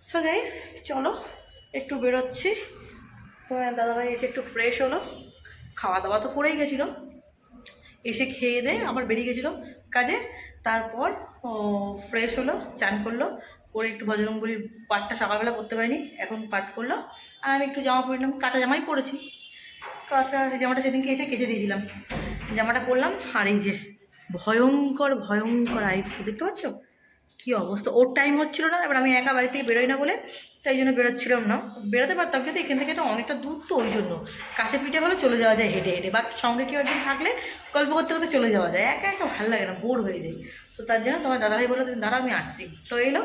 So guys চলো একটু বেরোচ্ছি। তোমার দাদাভাই এসে একটু ফ্রেশ হলো, খাওয়া দাওয়া তো করেই গেছিলো, এসে খেয়ে দিয়ে আবার বেরিয়ে গেছিলো কাজে। তারপর ফ্রেশ হলো, চান করলো, করে একটু বজরংবলীর পাঠটা সকালবেলা করতে পারিনি, এখন পাঠ করলো। আর আমি একটু জামা পরলাম, কাঁচা জামাই পরেছি। কাঁচা জামাটা সেদিনকে এসে কেচে দিয়েছিলাম, জামাটা পরলাম। আর এই যে ভয়ঙ্কর ভয়ঙ্কর আইফু দেখতে পাচ্ছ কি অবস্থা। ওর টাইম হচ্ছিল না, এবার আমি একা বাড়ি থেকে বেরোই না বলে তাই জন্য বেরোচ্ছিলাম না। বেরোতে পারতাম কিন্তু এখান থেকে এটা অনেকটা দূর, তো ওই জন্য কাছে পিঠে হলে চলে যাওয়া যায় হেঁটে হেঁটে, বা সঙ্গে কেউ একদিন থাকলে গল্প করতে করতে চলে যাওয়া যায়। একা একা ভালো লাগে না, বোর হয়ে যায়। তো তার জন্য তোমার দাদাভাই বললো তুমি দাঁড়া আমি আসছি, তো এলো,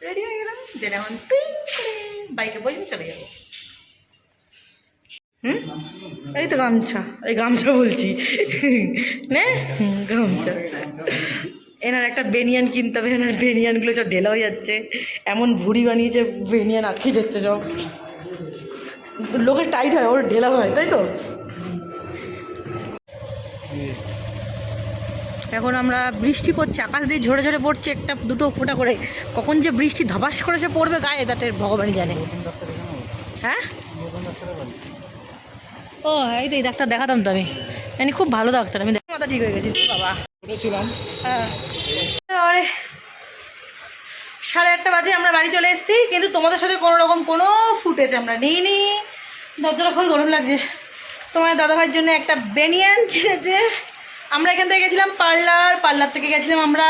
রেডি হয়ে গেলাম, দেন এখন বাইকে বসে চলে যাবো। এই তো গামছা, এই গামছা বলছি না, গামছা। এনার একটা বেনিয়ান কিনতে হবে, এনার বেনিয়ানগুলো সব ঢেলা হয়ে যাচ্ছে, এমন ভুড়ি বানিয়েছে বেনিয়ান আটকে যাচ্ছে সব। লোকের টাইট হয়, ওর ঢেলা হয়, তাই তো। এখন আমরা বৃষ্টি পড়ছে, আকাশ দিয়ে ঝরে ঝরে পড়ছে, একটা দুটো ফোঁটা করে। কখন যে বৃষ্টি ধবাস করে সে পড়বে গায়ে, তাতে ভগবানই জানে। হ্যাঁ, ও এই তো এই ডাক্তার দেখাতাম তো আমি, মানে খুব ভালো ডাক্তার। আমি মাথা ঠিক হয়ে গেছি বাবা, বলেছিলাম। হ্যাঁ, আরে 8:30 বাজে আমরা বাড়ি চলে এসেছি, কিন্তু তোমাদের সাথে কোনো রকম কোনো ফুটেজ আমরা নিইনি। দরজাটা খুব গরম লাগছে। তোমার দাদাভাইয়ের জন্য একটা বেনিয়ান কিনেছে। আমরা এখান থেকে গেছিলাম পার্লার থেকে গেছিলাম আমরা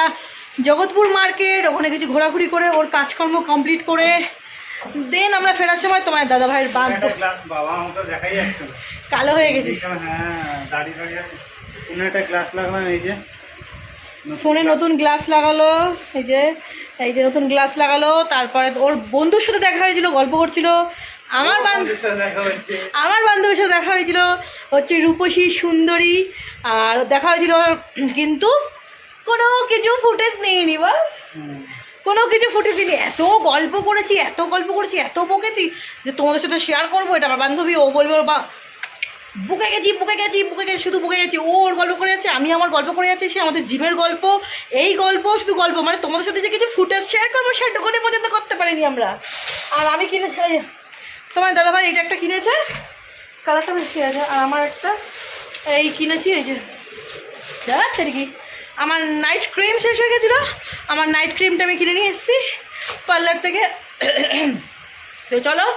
জগৎপুর মার্কেট, ওখানে কিছু ঘোরাঘুরি করে ওর কাজকর্ম কমপ্লিট করে দেন আমরা ফেরার সময় তোমার দাদাভাইয়ের বাঘ কালো হয়ে গেছে। ফোনে নতুন গ্লাস লাগালো, এই যে নতুন গ্লাস লাগালো। তারপরে ওর বন্ধুর সাথে দেখা হয়েছিল, গল্প করছিল। আমার বান্ধবীর সাথে দেখা হয়েছিল, হচ্ছে রূপসী সুন্দরী, আর দেখা হয়েছিল, কিন্তু কোনো কিছু ফুটেজ নেইনি। বল, কোনো কিছু ফুটেজ নেই। এত গল্প করেছি, এত বকেছি যে তোমাদের সাথে শেয়ার করবো। এটা আমার বান্ধবী, ও বলবে ওর বা বুকে গেছি, শুধু বুকে গেছি। ও ওর গল্প করে যাচ্ছে, আমি আমার গল্প করে যাচ্ছি, সে আমাদের জীবের গল্প, এই গল্প, শুধু গল্প। মানে তোমাদের সাথে যে কিছু ফুটেজ শেয়ার করবো সেটুকুনি পর্যন্ত করতে পারিনি আমরা। আর আমি কিনে, তোমার দাদাভাই এইটা একটা কিনেছে, কালারটা বেশি আছে। আর আমার একটা এই কিনেছি, এই যে যাচ্ছে কি, আমার নাইট ক্রিম শেষ হয়ে গেছিলো, আমার নাইট ক্রিমটা আমি কিনে নিয়ে এসেছি পার্লার থেকে। তো চলো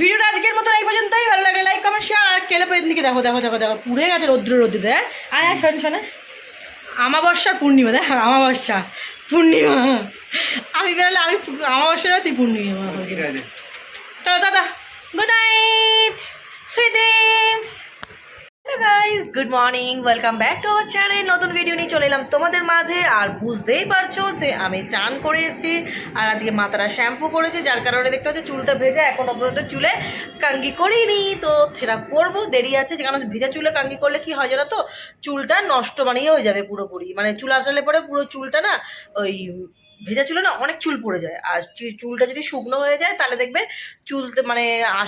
ভিডিওটা আজকের মতো এই পর্যন্তই। ভালো লাগে লাইক কমেন্ট শেয়ার। আর কেলেপের দিকে দেখো পুড়ে গেছে রৌদ্রে। আয় শোনে আমাবস্যার পূর্ণিমা, দেখ আমাবস্যা পূর্ণিমা, আমি বেরোলে আমি আমাবস্যা তুই পূর্ণিমা। চলো দাদা, good night, sweet dreams. Hello guys, good morning, welcome back to our channel. নতুন ভিডিও নিয়ে চলে এলাম তোমাদের মাঝে। আর বুঝতেই পারছো যে আমি চান করে এসেছি, আর আজকে মাথাটা শ্যাম্পু করেছি, যার কারণে দেখতে হচ্ছে চুলটা ভেজা। এখনও পর্যন্ত চুলে কাঙ্গি করিনি, তো সেটা করবো, দেরি আছে। কারণ ভেজা চুলে কাঙ্গি করলে কি হয় জানো তো, চুলটা নষ্ট বানিয়ে হয়ে যাবে পুরোপুরি। মানে চুল আসালে পরে পুরো চুলটা না, ওই ভেজা চুলে না অনেক চুল পড়ে যায়। আর চুলটা যদি শুকনো হয়ে যায় তাহলে দেখবে চুল মানে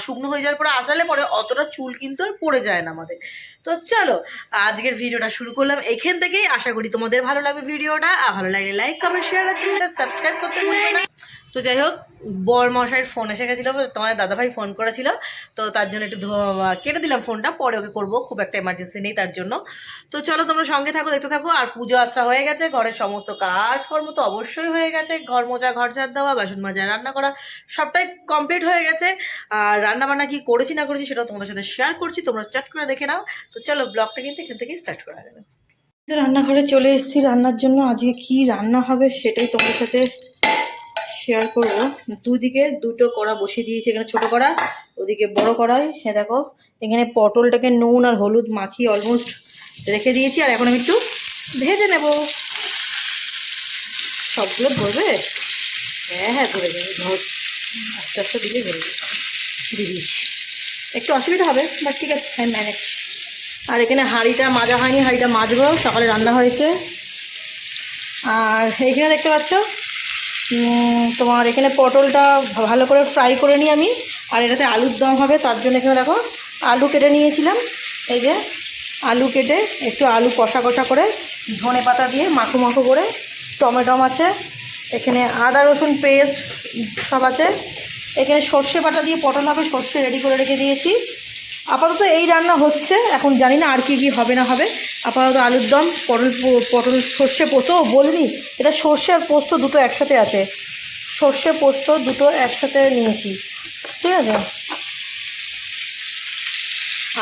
শুকনো হয়ে যাওয়ার পরে আসালে পরে অতটা চুল কিন্তু আর পড়ে যায় না আমাদের। তো চলো আজকের ভিডিওটা শুরু করলাম এখান থেকেই। আশা করি তোমাদের ভালো লাগবে ভিডিওটা। আর ভালো লাগলে লাইক কমেন্ট শেয়ার আর সাবস্ক্রাইব করতে ভুলবে না। তো যাই হোক, বরমশাইয়ের ফোন এসে গেছিলো, তোমার দাদাভাই ফোন করেছিল, তো তার জন্য একটু কেটে দিলাম ফোনটা, পরে ওকে করবো, খুব একটা এমার্জেন্সি নেই তার জন্য। তো চলো তোমরা সঙ্গে থাকো, দেখতে থাকো। আর পুজো আশ্রা হয়ে গেছে, ঘরের সমস্ত কাজকর্ম তো অবশ্যই হয়ে গেছে, ঘর মোছা, ঘর ঝাড় দেওয়া, বাসন মাজা, রান্না করা, সবটাই কমপ্লিট হয়ে গেছে। আর রান্নাবান্না কি করেছি না করেছি সেটাও তোমাদের সাথে শেয়ার করছি, তোমরা চট করে দেখে নাও। তো চলো ব্লগটা কিন্তু এখান থেকেই স্টার্ট করা যাবে। রান্নাঘরে চলে এসেছি রান্নার জন্য। আজকে কি রান্না হবে সেটাই তোমাদের সাথে শেয়ার করবো। দুদিকে দুটো কড়া বসিয়ে দিয়েছি, এখানে ছোট কড়া, ওদিকে বড় কড়াই। হ্যাঁ দেখো, এখানে পটলটাকে নুন আর হলুদ মাখিয়ে অলমোস্ট রেখে দিয়েছি। আর এখন আমি একটু ভেজে নেব। সবগুলো ধরবে? হ্যাঁ ধরে যাবে, আস্তে আস্তে দিলে ধরে যাবে। দিয়ে দিয়েছি, একটু অসুবিধা হবে বাট ঠিক আছে, হ্যাঁ ম্যানেজ। আর এখানে হাঁড়িটা মাজা হয়নি, হাঁড়িটা মাজবো, সকালে রান্না হয়েছে। আর এইখানে দেখতে পাচ্ছ তোমার এখানে পটলটা ভালো করে ফ্রাই করে নিই আমি। আর এটাতে আলুর দম হবে, তার জন্য এখানে দেখো আলু কেটে নিয়েছিলাম। এই যে আলু কেটে একটু আলু কষা কষা করে ধনে পাতা দিয়ে মাখো মাখো করে, টমেটো আছে এখানে, আদা রসুন পেস্ট সব আছে। এখানে সর্ষে বাটা দিয়ে পটল হবে, সর্ষে রেডি করে রেখে দিয়েছি। আপাতত এই রান্না হচ্ছে, এখন জানি না আর কি কি হবে না হবে। আপাতত আলুর দম, পটল সর্ষে পোস্ত বলিনি, এটা সর্ষে আর পোস্ত দুটো একসাথে আছে, সর্ষে পোস্ত দুটো একসাথে নিয়েছি, ঠিক আছে।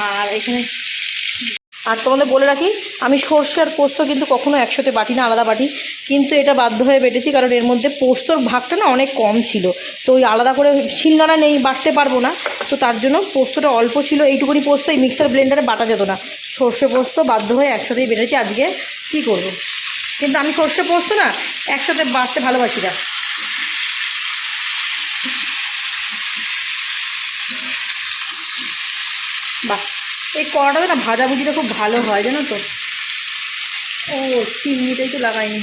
আর এখানে আর তোমাদের বলে রাখি, আমি সর্ষে আর পোস্ত কিন্তু কখনো একসাথে বাটি না, আলাদা বাটি, কিন্তু এটা বাধ্য হয়ে বেটেছি, কারণ এর মধ্যে পোস্তর ভাগটা না অনেক কম ছিল, তো ওই আলাদা করে শিলনোড়া নেই, বাটতে পারবো না, তো তার জন্য পোস্তটা অল্প ছিল, এইটুকুনি পোস্ত এই মিক্সার ব্লেন্ডারে বাটা যেত না, সর্ষে পোস্ত বাধ্য হয়ে একসাথেই বেটেছি। আজকে কী করব, কিন্তু আমি সর্ষে পোস্ত না একসাথে বাটতে ভালোবাসি না। বাহ, এই কড়াটাতে না ভাজাভুজিটা খুব ভালো হয় জানো তো। ও চিংড়িটাই তো লাগাইনি।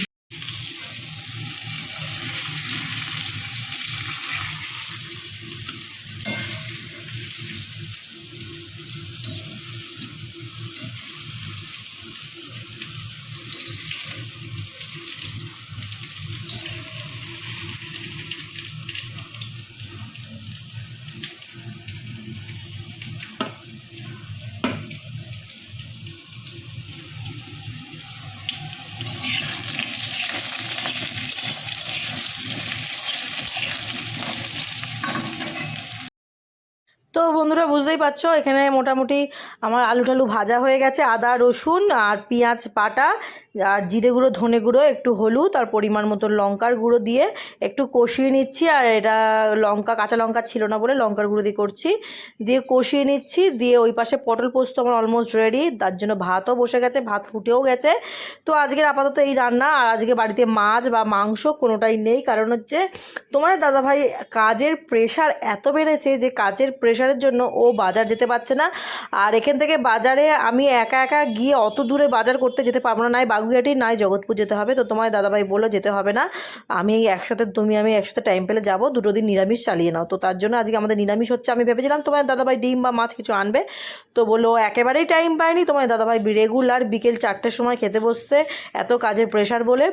তো বন্ধুরা বুঝতেই পারছো, এখানে মোটামুটি আমার আলু টালু ভাজা হয়ে গেছে, আদা রসুন আর পেঁয়াজ বাটা আর জিরে গুঁড়ো, ধনে গুঁড়ো, একটু হলুদ আর পরিমাণ মতো লঙ্কার গুঁড়ো দিয়ে একটু কষিয়ে নিচ্ছি। আর এটা কাঁচা লঙ্কা ছিল না বলে লঙ্কার গুঁড়ো দিয়ে করছি, দিয়ে কষিয়ে নিচ্ছি। দিয়ে ওই পাশে পটল পোস্ত আমার অলমোস্ট রেডি, তার জন্য ভাতও বসে গেছে, ভাত ফুটেও গেছে। তো আজকের আপাতত এই রান্না। আর আজকে বাড়িতে মাছ বা মাংস কোনোটাই নেই, কারণ হচ্ছে তোমার দাদাভাই কাজের প্রেশার এত বেড়েছে যে কাজের প্রেশারের জন্য ও বাজার যেতে পারছে না। আর এখান থেকে বাজারে আমি একা একা গিয়ে অত দূরে বাজার করতে যেতে পারবো না, নাই বাগুইহাটি নাই জগৎপুর যেতে হবে। তো তোমার দাদাভাই বললো যেতে হবে না, আমি একসাথে টাইম পেলে যাবো, দুটো দিন নিরামিষ চালিয়ে নাও। তো তার জন্য আজকে আমাদের নিরামিষ হচ্ছে। আমি ভেবেছিলাম তোমার দাদাভাই ডিম বা মাছ কিছু আনবে, তো বললো একেবারেই টাইম পায়নি, তোমার দাদাভাই রেগুলার বিকেল 4টের সময় খেতে বসছে, এত কাজের প্রেশার বলে।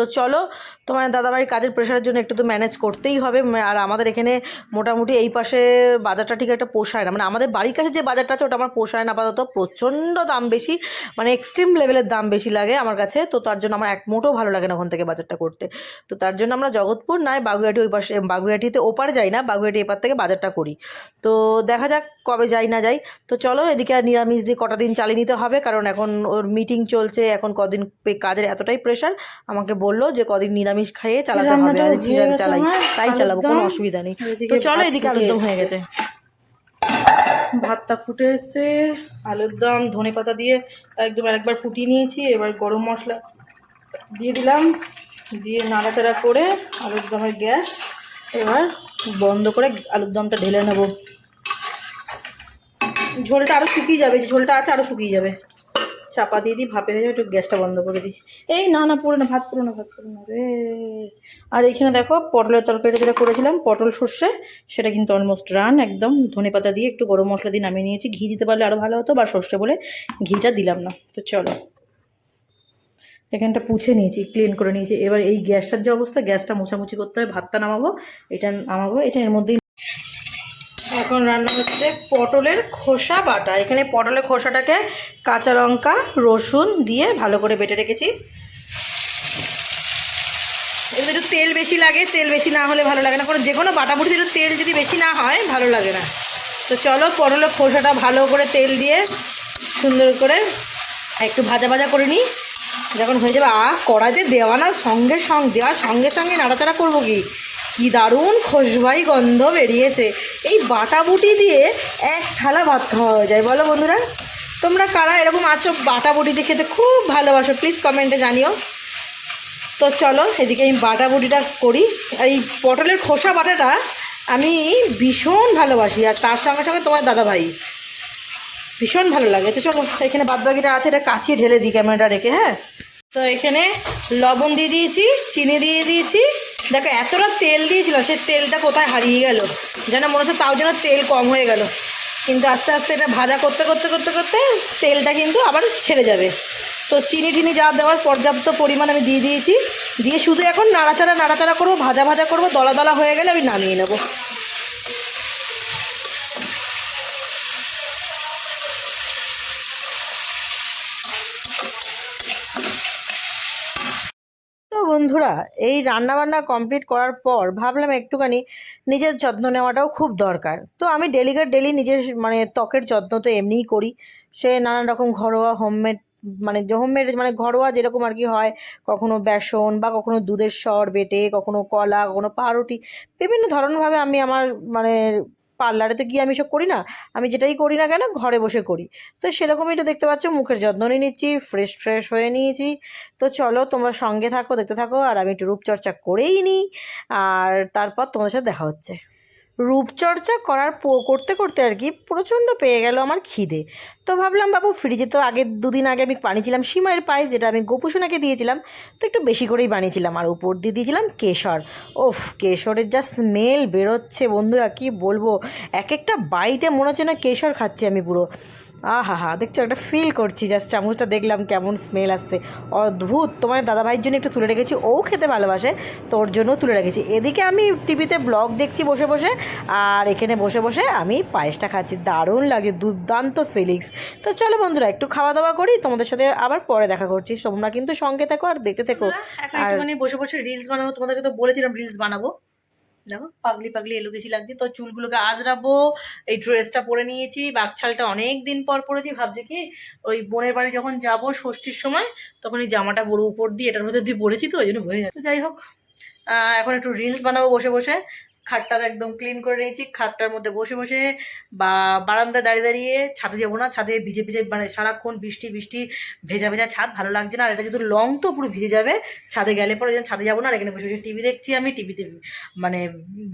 তো চলো, তোমার দাদাবাড়ির কাজের প্রেশারের জন্য একটু তো ম্যানেজ করতেই হবে। আর আমাদের এখানে মোটামুটি এই পাশে বাজারটা ঠিক একটা পোষায় না, মানে আমাদের বাড়ির কাছে যে বাজারটা আছে ওটা আমার পোষায় না আপাতত, প্রচণ্ড দাম বেশি, মানে এক্সট্রিম লেভেলের দাম বেশি লাগে আমার কাছে। তো তার জন্য আমার এক মোটেও ভালো লাগে না ওখান থেকে বাজারটা করতে। তো তার জন্য আমরা জগৎপুর নয় বাগুইহাটি, ওই পাশে বাগুইহাটিতে ওপারে যাই না, বাগুইহাটি এপার থেকে বাজারটা করি। তো দেখা যাক কবে যাই না যাই। তো চলো, এদিকে আর নিরামিষ দিয়ে কটা দিন চালিয়ে নিতে হবে, কারণ এখন ওর মিটিং চলছে, এখন কদিন কাজের এতটাই প্রেশার, আমাকে বললো যে কদিন নিরামিষ খাইয়ে চালাতে হবে, আর ঠিক আছে চালাই, তাই চালাবো, কোনো অসুবিধা নেই। তো চলো, এদিকে আলুর দম হয়ে গেছে, ভাতটা ফুটে এসছে, আলুর দম ধনে পাতা দিয়ে একদম আরেকবার ফুটিয়ে নিয়েছি। এবার গরম মশলা দিয়ে দিলাম, দিয়ে নাড়াচাড়া করে আলুর দমের গ্যাস এবার বন্ধ করে আলুর দমটা ঢেলে নেব। ঝোলটা আরও শুকিয়ে যাবে, যে ঝোলটা আছে আরও শুকিয়ে যাবে। চাপা দিয়ে দিই, ভাপে হয়ে যাবে, একটু গ্যাসটা বন্ধ করে দিই। এই না পুরো না, ভাত পুরো না রে। আর এইখানে দেখো পটলের তরকারিটা যেটা করেছিলাম, পটল সর্ষে, সেটা কিন্তু অলমোস্ট রান একদম। ধনে পাতা দিয়ে একটু গরম মশলা দিয়ে নামিয়ে নিয়েছি, ঘি দিতে পারলে আরও ভালো হতো, বা সর্ষে বলে ঘিটা দিলাম না। তো চলো, এখানটা পুছে নিয়েছি, ক্লিন করে নিয়েছি। এবার এই গ্যাসটার যে অবস্থা, গ্যাসটা মোছামুছি করতে হবে, ভাতটা নামাবো, এটা এর মধ্যেই। এখন রান্না হচ্ছে পটলের খোসা বাটা। এখানে পটলের খোসাটাকে কাঁচা লঙ্কা রসুন দিয়ে ভালো করে বেটে রেখেছি। এবার একটু তেল বেশি লাগে, তেল বেশি না হলে ভালো লাগে না, কারণ যে কোনো বাটাবুটিতে একটু তেল যদি বেশি না হয় ভালো লাগে না। তো চলো, পটলের খোসাটা ভালো করে তেল দিয়ে সুন্দর করে একটু ভাজা ভাজা করে নিই। যখন হয়ে যাবে, কড়াইতে দেওয়া না দেওয়ার সঙ্গে সঙ্গে নাড়াচাড়া করবো, কি দারুণ খোসবাই গন্ধ বেরিয়েছে। এই বাটাবুটি দিয়ে এক থালা ভাত খাওয়া হয়ে যায়, বলো বন্ধুরা? তোমরা কারা এরকম আছো বাটাবুটিতে খেতে খুব ভালোবাসো, প্লিজ কমেন্টে জানিও। তো চলো, এদিকে আমি বাটাবুটিটা করি। এই পটলের খোসা বাটাটা আমি ভীষণ ভালোবাসি, আর তার সঙ্গে সঙ্গে তোমার দাদাভাই ভীষণ ভালো লাগে। তো চলো, এখানে বাদবাকিটা আছে, এটা কাচিয়ে ঢেলে দিই ক্যামেরাটা রেখে। হ্যাঁ, তো এখানে লবণ দিয়ে দিয়েছি, চিনি দিয়ে দিয়েছি। দেখো এতটা তেল দিয়েছিল, সে তেলটা কোথায় হারিয়ে গেল যেন মনে হচ্ছে, তাও যেন তেল কম হয়ে গেল। কিন্তু আস্তে আস্তে এটা ভাজা করতে করতে করতে করতে তেলটা কিন্তু আবার ছেড়ে যাবে। তো চিনি যা দেওয়ার পর্যাপ্ত পরিমাণ আমি দিয়ে দিয়েছি, দিয়ে শুধু এখন নাড়াচাড়া করবো, ভাজা করবো, দলা দলা হয়ে গেলে আমি নামিয়ে নেব। বন্ধুরা, এই রান্নাবান্না কমপ্লিট করার পর ভাবলাম একটুখানি নিজের যত্ন নেওয়াটাও খুব দরকার। তো আমি ডেলি নিজের মানে ত্বকের যত্ন তো এমনিই করি, সে নানান রকম ঘরোয়া হোমমেড মানে ঘরোয়া যেরকম আর কি হয়, কখনো বেসন বা কখনো দুধের স্বর বেটে, কখনো কলা, কখনো পাউরুটি, বিভিন্ন ধরনভাবে আমি আমার মানে পার্লারে তো গিয়ে আমি সব করি না, আমি যেটাই করি না কেন ঘরে বসে করি। তো সেরকমই তো দেখতে পাচ্ছ, মুখের যত্ন নিয়ে নিচ্ছি, ফ্রেশ হয়ে নিয়েছি। তো চলো তোমরা সঙ্গে থাকো, দেখতে থাকো, আর আমি একটু রূপচর্চা করেই নিই, আর তারপর তোমাদের সাথে দেখা হচ্ছে। রূপচর্চা করতে করতে আর কি প্রচণ্ড পেয়ে গেল আমার খিদে। তো ভাবলাম বাবু ফ্রিজে তো দুদিন আগে আমি বানিয়েছিলাম সিমাইয়ের পায়েস, যেটা আমি গোপুসোনাকে দিয়েছিলাম, তো একটু বেশি করেই বানিয়েছিলাম, আর উপর দিয়ে দিয়েছিলাম কেশর। ওফ, কেশরের যা স্মেল বেরোচ্ছে বন্ধুরা, কি বলবো, এক একটা বাইটে মনে হচ্ছে না কেশর খাচ্ছি আমি পুরো। আহা হা, দেখছো, একটা ফিল করছি, জাস্ট চামচটা দেখলাম কেমন স্মেল আসছে, অদ্ভুত। তোমার দাদাভাইয়ের জন্য একটু তুলে রেখেছি, ও খেতে ভালোবাসে, তো ওর জন্য তুলে রেখেছি। এদিকে আমি টিভিতে ব্লগ দেখছি বসে বসে, আর এখানে বসে বসে আমি পায়েসটা খাচ্ছি, দারুণ লাগছে, দুর্দান্ত ফিলিংস। তো চলো বন্ধুরা, একটু খাওয়া দাওয়া করি, তোমাদের সাথে আবার পরে দেখা করছি। তোমরা কিন্তু সঙ্গে থেকো আর দেখতে থেকো। আর একটুখানি বসে বসে রিলস বানাবো, তোমাদেরকে তো বলেছিলাম রিলস বানাবো। দেখো পাগলি এলো গেছি লাগছে, তো চুলগুলোকে আজরাবো, এই ড্রেসটা পরে নিয়েছি, বাকছালটা অনেক দিন পর পরেছি, ভাবছি কি ওই বোনের বাড়ি যখন যাব ষষ্ঠীর সময়, তখন এই জামাটা বড় উপর দিয়ে এটার মধ্যে দিয়ে পরেছি, তো ওই জন্য হয়ে যাচ্ছে। যাই হোক, এখন একটু রিলস বানাবো বসে বসে। খাটটা একদম ক্লিন করে নিয়েছি, খাটটার মধ্যে বসে বসে বা বারান্দায় দাঁড়িয়ে ছাদে যাবো না, ছাদে ভিজে মানে সারাক্ষণ বৃষ্টি ভেজা ছাদ ভালো লাগছে না, আর এটা যদি লং তো পুরো ভিজে যাবে, ছাদে গেলে পরে যেন ছাদে যাবো না। আর এখানে বসে বসে টিভি দেখছি, আমি টিভিতে মানে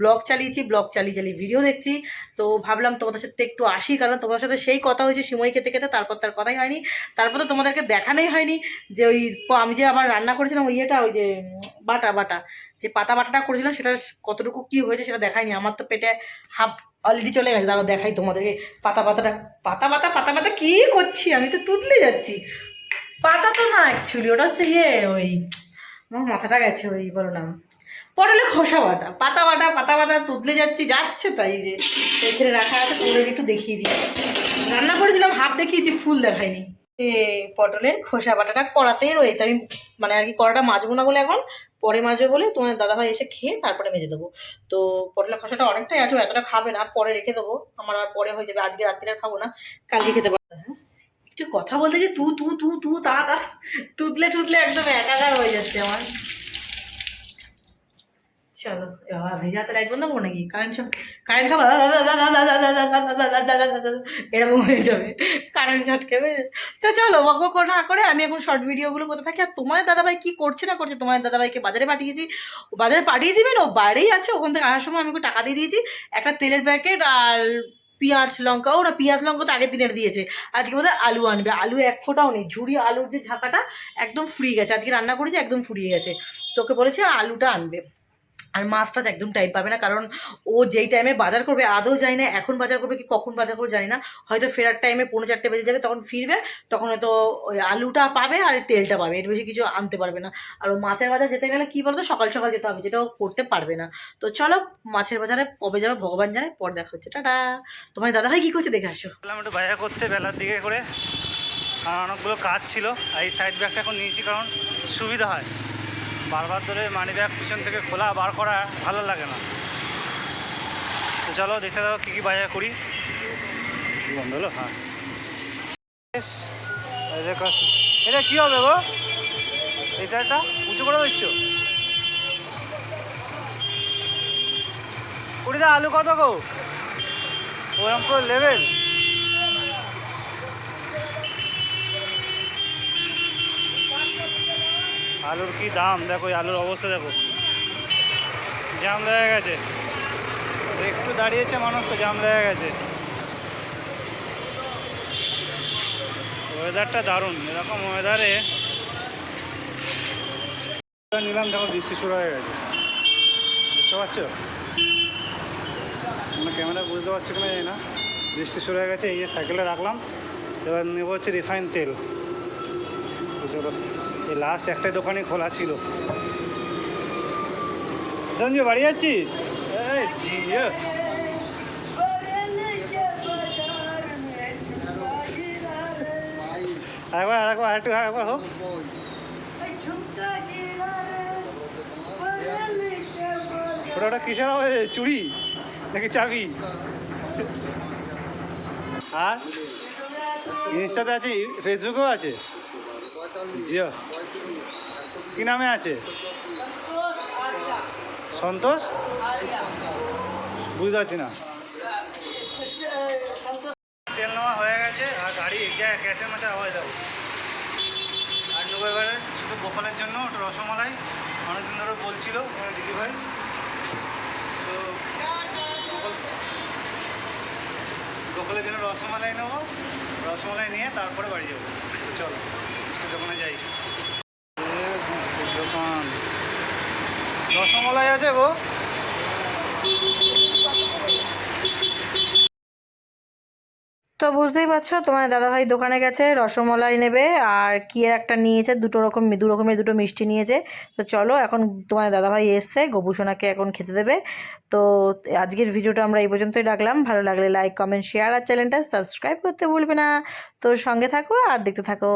ব্লগ চালিয়ে ভিডিও দেখছি। তো ভাবলাম তোমাদের সাথে একটু আসি, কারণ তোমার সাথে সেই কথা হয়েছে সিমই খেতে খেতে, তারপর তার কথাই হয়নি, তারপর তো তোমাদেরকে দেখানোই হয়নি যে ওই আমি যে আবার রান্না করেছিলাম ওই ওই যে বাটা যে পাতা বাটাটা করেছিলাম, সেটা কতটুকু কি হয়েছে সেটা দেখাইনি। আমার তো পেটে হাফ অলরেডি চলে গেছে, তারপর দেখাই তোমাদেরকে। পাতা পাতা কি করছি, আমি তো তুতলে যাচ্ছি। পাতা তো না অ্যাকচুয়ালি, ওটা হচ্ছে ওই আমার মাথাটা গেছে, ওই বলো না, পটলের খোসা বাটা, পাতা বাটা তুতলে যাচ্ছে তাই যে এখানে রাখা আছে, তোমাদেরকে একটু দেখিয়ে দিই। রান্না করেছিলাম হাফ দেখিয়েছি, ফুল দেখাইনি। পটলের খোসা বাটাটা কড়াতেই রয়েছে, আমি মানে আর কি কড়াটা মাজবো না বলে, এখন পরে মাজবো বলে, তোমার দাদাভাই এসে খেয়ে তারপরে মেজে দেবো। তো পটলের খোসাটা অনেকটাই আছে, এতটা খাবে না, পরে রেখে দেবো, আমার আর পরে হয়ে যাবে, আজকে রাত্রিরে খাবো না, কালকে খেতে পারবো। হ্যাঁ, একটু কথা বলতে যে তু তা তুতলে একদম একাকার হয়ে যাচ্ছে আমার। চলো এবার ভেজাতে লাইট বন্ধ করবো নাকি, কারেন্ট খাবো এরকম হয়ে যাবে, কারেন্ট ঝটকে। তো চলো বকবক না করে আমি এখন শর্ট ভিডিওগুলো করতে থাকি। আর তোমাদের দাদাভাই কি করছে না করছে, তোমাদের দাদাভাইকে বাজারে পাঠিয়েছি মেন, ও বাড়িই আছে, ওখান থেকে আসার সময় আমি ওকে টাকা দিয়ে দিয়েছি, একটা তেলের প্যাকেট আর পেঁয়াজ লঙ্কা, ও না পেঁয়াজ লঙ্কা তো আগের দিনের দিয়েছে, আজকে বোধহয় আলু আনবে, আলু এক ফোঁটাও নেই, ঝুড়ি আলুর যে ঝাঁকাটা একদম ফুরিয়ে গেছে, আজকে রান্না করেছি একদম ফুরিয়ে গেছে, তোকে বলেছে আলুটা আনবে। আর মাছটা একদম টাইম পাবে না, কারণ ও যেই টাইমে বাজার করবে আদৌ যায় না, এখন বাজার করবে কি কখন বাজার করবে জানি না, হয়তো ফেরার টাইমে 3:45 বেজে যাবে, তখন ফিরবে, তখন হয়তো ওই আলুটা পাবে আর তেলটা পাবে, এর বেশি কিছু আনতে পারবে না। আর ও মাছের বাজার যেতে গেলে কী বলতো, সকাল যেতে হবে, যেটা ও করতে পারবে না। তো চলো মাছের বাজারে কবে যাবে ভগবান জানে, পর দেখা হচ্ছে, টাটা। তোমার দাদাভাই কী করছে দেখে আসো। একটু বাজার করতে বেলার দিকে করে, আর অনেকগুলো কাজ ছিল, আর এই সাইড ব্যাগটা এখন নিয়েছি কারণ সুবিধা হয়, বারবার ধরে মানি ব্যাগ পিছন থেকে খোলা বার করা ভালো লাগে না। তো চলো দেখতে দাও কী কী বাজার করি। বন্ধ হলো, হ্যাঁ এটা কী হবে গো, এই সাইডটা উঁচু করে দিচ্ছ। কুড়িদা আলু কত গো, ওরকম পুরো লেভেল। আলুর কি দাম দেখো, আলুর অবস্থা দেখো, জাম লেগে গেছে, একটু দাঁড়িয়েছে মানুষ তো জাম লেগে গেছে। ওয়েদারটা দারুণ, এরকম ওয়েদারে নিলাম, দেখো বৃষ্টি শুরু হয়ে গেছে, বুঝতে পারছো, মানে ক্যামেরা বুঝতে পারছো কিনা জানি না, বৃষ্টি শুরু হয়ে গেছে। এই যে সাইকেলে রাখলাম, এবার নেবো হচ্ছে রিফাইন তেল। তো চলো, এই লাস্ট একটাই দোকানই খোলা ছিল। সঞ্জু বাড়ি যাচ্ছিস? একবার হোক। ওটা কিসের হবে, চুড়ি নাকি চাবি? আর ইনস্টাতে আছে, ফেসবুকেও আছে। জিও কি নামে আছে? সন্তোষ, বুঝতে পারছি না। তেল নেওয়া হয়ে গেছে আর গাড়ি এক জায়গায় ক্যাচের মাঝে আওয়াজ দাও। আর নেবো এবারে শুধু গোপালের জন্য একটু রসমালাই, অনেকদিন ধরে বলছিল দিদিভাই। তো গোপালের জন্য রসমালাই নেবো, রসমালাই নিয়ে তারপরে বাড়ি যাবো। চলো মিষ্টির দোকানে যাই। মিষ্টির দোকান, রসমালাই আছে গো। তো বুঝতেই পারছো, তোমার দাদাভাই দোকানে গেছে, রসমালাই নেবে আর কি এর একটা নিয়েছে, দু রকমের দুটো মিষ্টি নিয়েছে। তো চলো, এখন তোমার দাদাভাই এসছে, গোপুসোনাকে এখন খেতে দেবে। তো আজকের ভিডিওটা আমরা এই পর্যন্তই রাখলাম। ভালো লাগলে লাইক, কমেন্ট, শেয়ার আর চ্যানেলটা সাবস্ক্রাইব করতে ভুলবে না। তো সঙ্গে থাকো আর দেখতে থাকো।